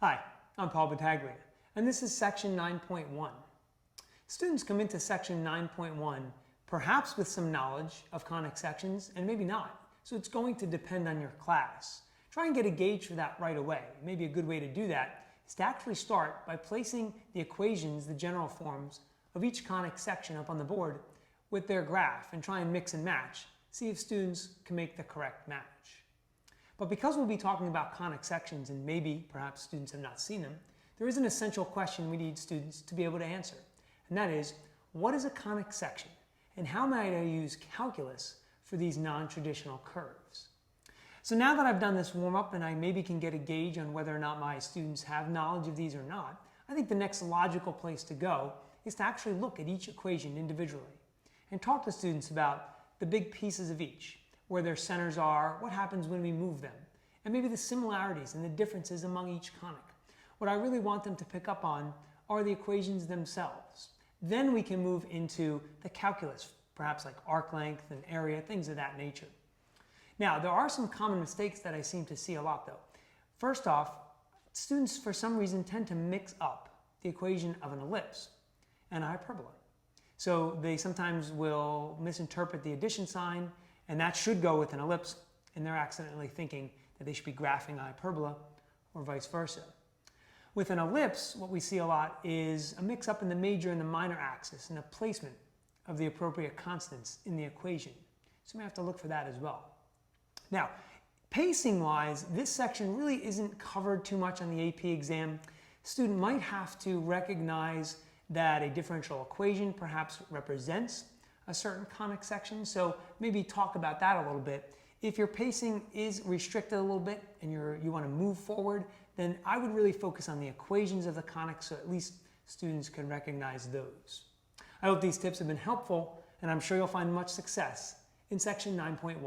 Hi, I'm Paul Battaglia, and this is Section 9.1. Students come into Section 9.1 perhaps with some knowledge of conic sections, and maybe not, so it's going to depend on your class. Try and get a gauge for that right away. Maybe a good way to do that is to actually start by placing the equations, the general forms, of each conic section up on the board with their graph and try and mix and match, see if students can make the correct match. But because we'll be talking about conic sections and maybe, perhaps students have not seen them, there is an essential question we need students to be able to answer. And that is, what is a conic section? And how might I use calculus for these non-traditional curves? So now that I've done this warm-up and I maybe can get a gauge on whether or not my students have knowledge of these or not, I think the next logical place to go is to actually look at each equation individually and talk to students about the big pieces of each, where their centers are, what happens when we move them, and maybe the similarities and the differences among each conic. What I really want them to pick up on are the equations themselves. Then we can move into the calculus, perhaps like arc length and area, things of that nature. Now, there are some common mistakes that I seem to see a lot though. First off, students for some reason tend to mix up the equation of an ellipse and a hyperbola. So they sometimes will misinterpret the addition sign, and that should go with an ellipse, and they're accidentally thinking that they should be graphing a hyperbola or vice versa. With an ellipse, what we see a lot is a mix-up in the major and the minor axis and a placement of the appropriate constants in the equation. So we have to look for that as well. Now, pacing-wise, this section really isn't covered too much on the AP exam. Student might have to recognize that a differential equation perhaps represents a certain conic section, so maybe talk about that a little bit. If your pacing is restricted a little bit and you want to move forward, then I would really focus on the equations of the conics so at least students can recognize those. I hope these tips have been helpful, and I'm sure you'll find much success in Section 9.1.